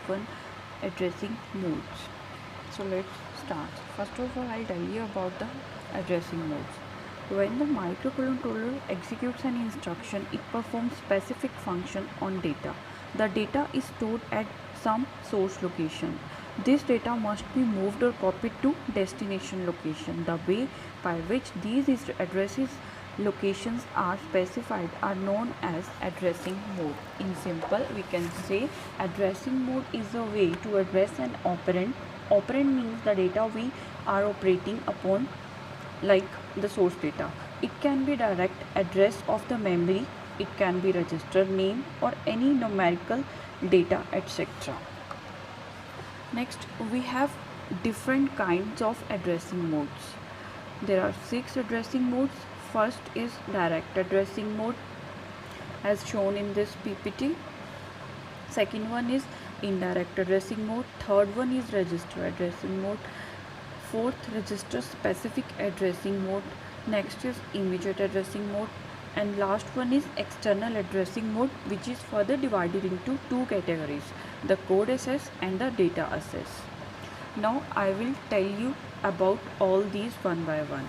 1 addressing modes. So let's start. First of all, I'll tell you about the addressing modes. When the microcontroller executes an instruction, it performs specific function on data. The data is stored at some source location. This data must be moved or copied to destination location. The way by which these addresses locations are specified are known as addressing mode. In simple, we can say addressing mode is a way to address an operand. Operand means the data we are operating upon, like the source data. It can be direct address of the memory, it can be register name or any numerical data, etc. Next, we have different kinds of addressing modes. There are 6 addressing modes. First is direct addressing mode as shown in this PPT. Second one is indirect addressing mode. Third one is register addressing mode. Fourth, register specific addressing mode. Next is immediate addressing mode, and last one is external addressing mode, which is further divided into 2 categories, the code access and the data access. Now I will tell you about all these one by one.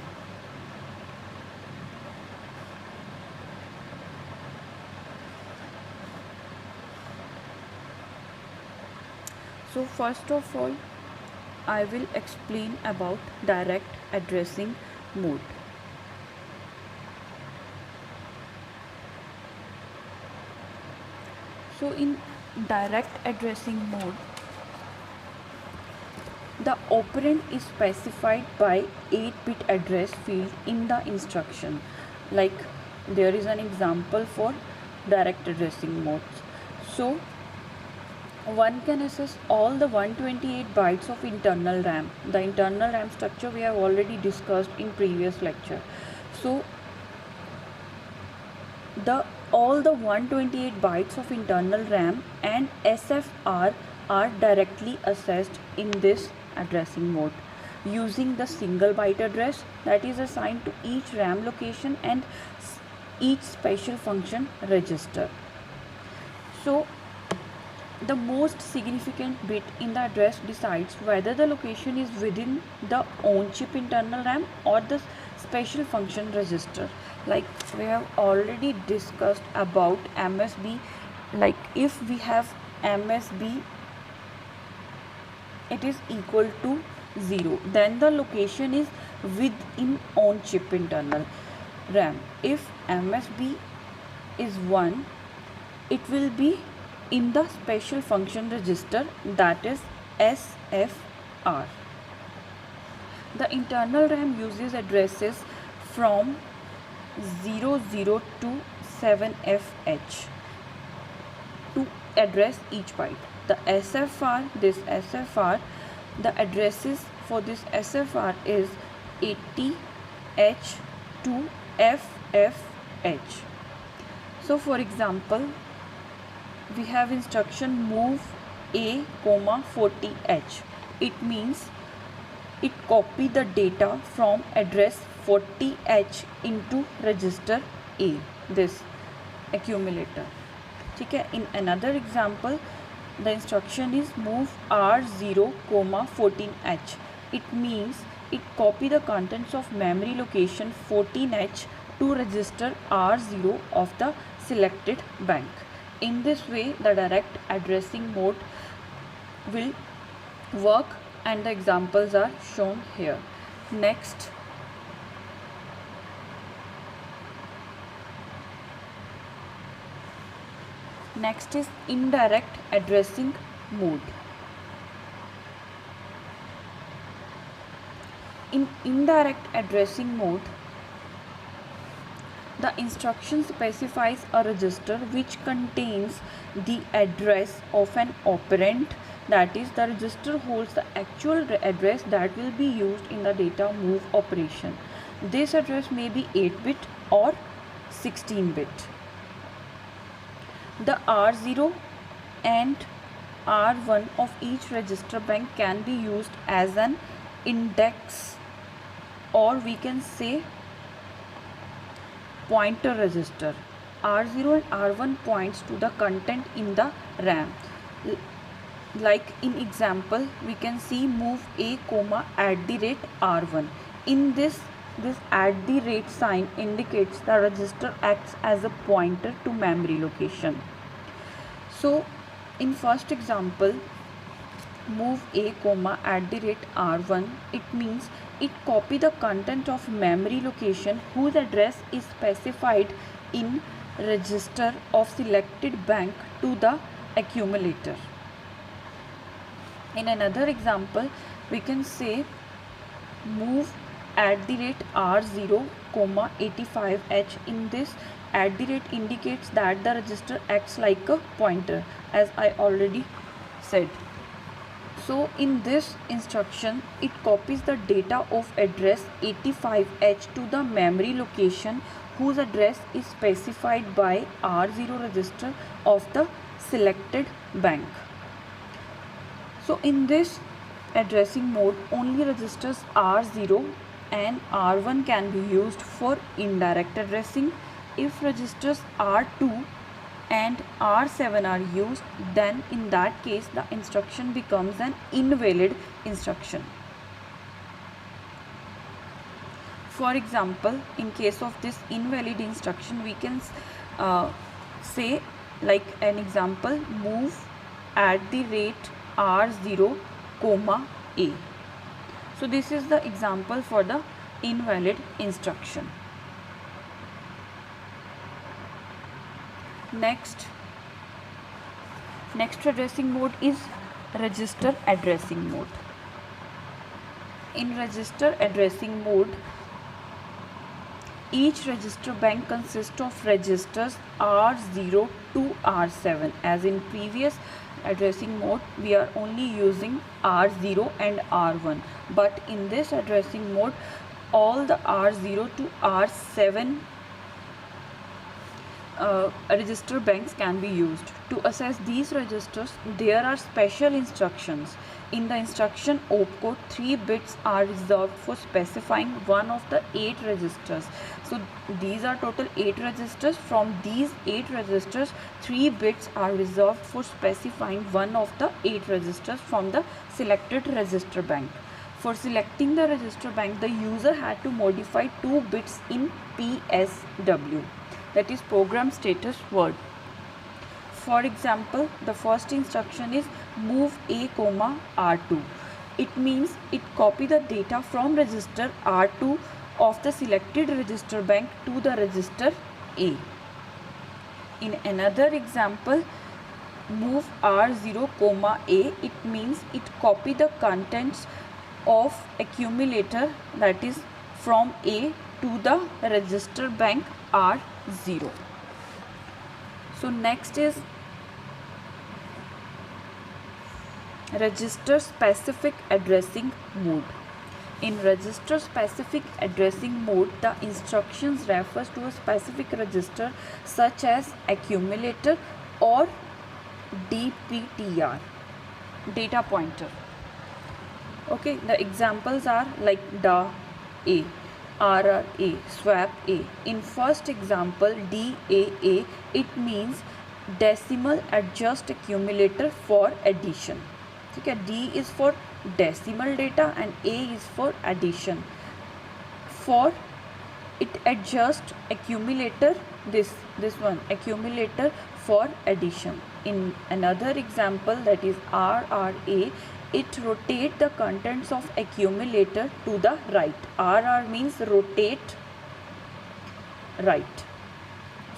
So first of all, I will explain about direct addressing mode. So in direct addressing mode, the operand is specified by 8-bit address field in the instruction. Like there is an example for direct addressing modes. So one can access all the 128 bytes of internal RAM. The internal RAM structure we have already discussed in previous lecture. So all the 128 bytes of internal RAM and SFR are directly accessed in this addressing mode using the single byte address that is assigned to each RAM location and each special function register. So the most significant bit in the address decides whether the location is within the on-chip internal RAM or the special function register. Like we have already discussed about MSB, like if we have MSB, it is equal to 0, then the location is within on-chip internal RAM. If MSB is 1, it will be in the special function register, that is SFR. The internal RAM uses addresses from 00 to 7FH to address each byte. The SFR, the addresses for this SFR is 80H to FFH. So for example, we have instruction move A, 40H. It means it copy the data from address 40H into register A, this accumulator. Okay. In another example, the instruction is move R0, 14H. It means it copy the contents of memory location 14H to register R0 of the selected bank. In this way, the direct addressing mode will work, and the examples are shown here. Next is indirect addressing mode. In indirect addressing mode, the instruction specifies a register which contains the address of an operand, that is, the register holds the actual address that will be used in the data move operation. This address may be 8-bit or 16-bit. The R0 and R1 of each register bank can be used as an index, or we can say pointer register. R0 and R1 points to the content in the RAM. like in example we can see move a comma at the rate r1. In this at the rate sign indicates the register acts as a pointer to memory location. So in first example, move a comma at the rate r1, it means it copy the content of memory location whose address is specified in register of selected bank to the accumulator. In another example we can say move at the rate r0 comma 85h. In this at the rate indicates that the register acts like a pointer, as I already said. So in this instruction it copies the data of address 85h to the memory location whose address is specified by r0 register of the selected bank. So in this addressing mode only registers r0 and r1 can be used for indirect addressing. If registers r2 and r7 are used, then in that case the instruction becomes an invalid instruction. For example, in case of this invalid instruction we can say like an example, move at the rate r0 comma a. So this is the example for the invalid instruction. Next addressing mode is register addressing mode. In register addressing mode, each register bank consists of registers R0 to R7. As in previous addressing mode, we are only using R0 and R1. But in this addressing mode, all the R0 to R7 register banks can be used. To access these registers, there are special instructions. In the instruction opcode, 3 bits are reserved for specifying one of the 8 registers. So these are total 8 registers. From these 8 registers, 3 bits are reserved for specifying one of the 8 registers from the selected register bank. For selecting the register bank, the user had to modify 2 bits in PSW, that is program status word. For example, the first instruction is move a comma r2. It means it copy the data from register r2 of the selected register bank to the register a. In another example, move r0 comma a, it means it copy the contents of accumulator, that is from a to the register bank r0. So next is register specific addressing mode. In register specific addressing mode, the instructions refers to a specific register such as accumulator or DPTR, data pointer. Okay, the examples are like DA A, RRA, swap A. In first example DAA, it means decimal adjust accumulator for addition. Okay, D is for decimal data and A is for addition. For it adjust accumulator, this one accumulator for addition. In another example, that is RRA, it rotate the contents of accumulator to the right. RR means rotate right.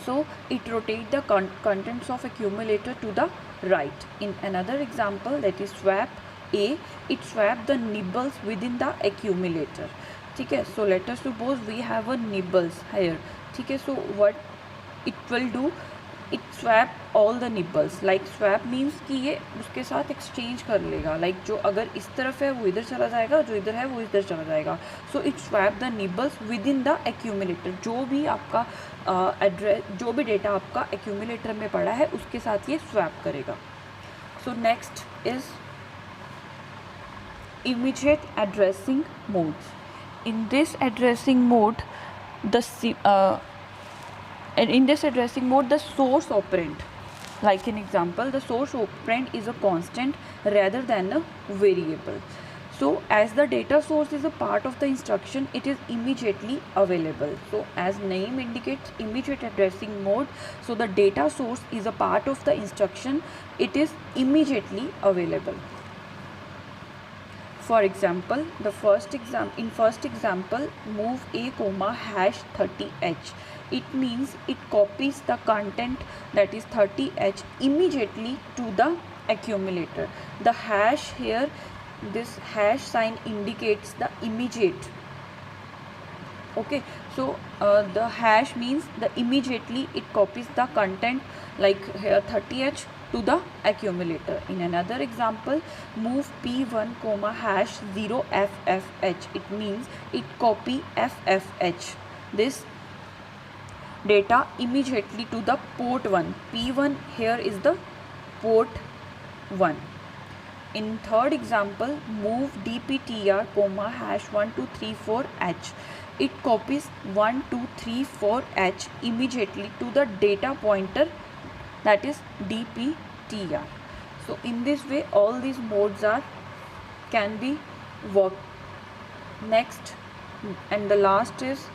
So it rotate the contents of accumulator to the right. In another example, that is swap A, it swap the nibbles within the accumulator. Okay, so let us suppose we have a nibbles here. Okay, so what it will do, it swap all the nibbles. Like swap means कि ये उसके साथ exchange कर लेगा. Like जो अगर इस तरफ है वो इधर चला जाएगा, जो इधर है वो इधर चला जाएगा. So it swap the nibbles within the accumulator. जो भी आपका एड्रेस, जो भी डेटा आपका accumulator में पड़ा है उसके साथ ये swap करेगा. So next is immediate addressing modes. In this addressing mode, the source operand, Like in example, the source operand is a constant rather than a variable. So as the data source is a part of the instruction, it is immediately available. So as name indicates, immediate addressing mode. So the data source is a part of the instruction, it is immediately available. For example, in first example, move a comma hash 30h. It means it copies the content, that is 30h, immediately to the accumulator. The hash here, this hash sign indicates the immediate. Okay, so the hash means the immediately it copies the content, like here 30h, to the accumulator. In another example, move p1 comma hash 0ffh. It means it copy ffh, this data, immediately to the port 1. p1 here is the port 1. In third example, move dptr comma hash 1234h. It copies 1234h immediately to the data pointer, that is dptr. So in this way all these modes can be worked. Next and the last is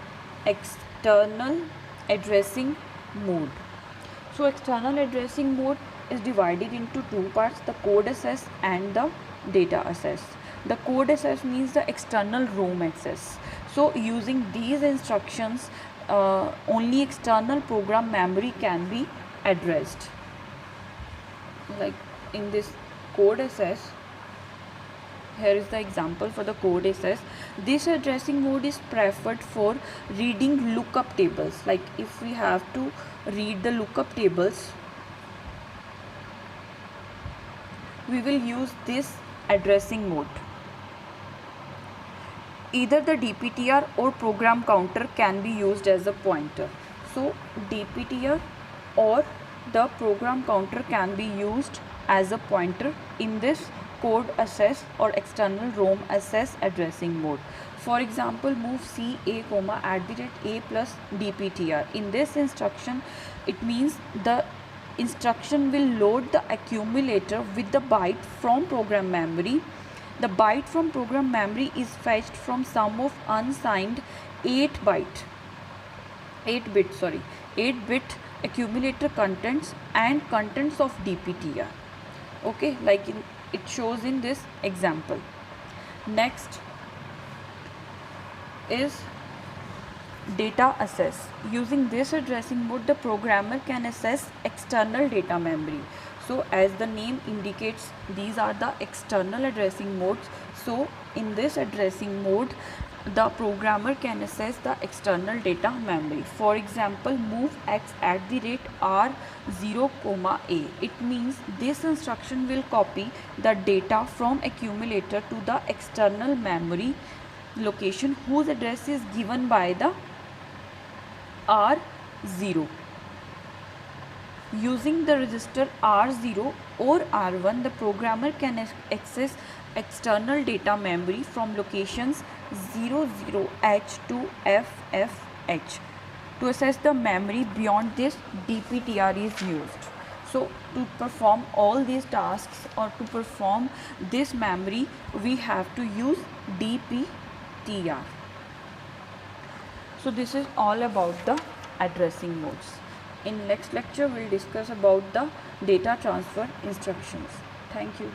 external addressing mode. So external addressing mode is divided into two parts, the code access and the data access. The code access means the external ROM access. So using these instructions, only external program memory can be addressed. Like in this code access, here is the example for the code access. This addressing mode is preferred for reading lookup tables. Like if we have to read the lookup tables, we will use this addressing mode. Either the dptr or program counter can be used as a pointer. So dptr or the program counter can be used as a pointer in this code access or external ROM access addressing mode. For example, move ca comma @ a plus dptr. In this instruction, it means the instruction will load the accumulator with the byte from program memory. The byte from program memory is fetched from sum of unsigned 8-bit accumulator contents and contents of dptr. Okay, like it shows in this example. Next is data access. Using this addressing mode, the programmer can access external data memory. So as the name indicates, these are the external addressing modes. So in this addressing mode, the programmer can access the external data memory. For example, move x @ r0, a. It means this instruction will copy the data from accumulator to the external memory location whose address is given by the R0. Using the register R0 or R1, the programmer can access external data memory from locations 00h to FFH. To access the memory beyond this, dptr is used. So to perform all these tasks or to perform this memory, we have to use dptr. So this is all about the addressing modes. In next lecture, we'll discuss about the data transfer instructions. Thank you.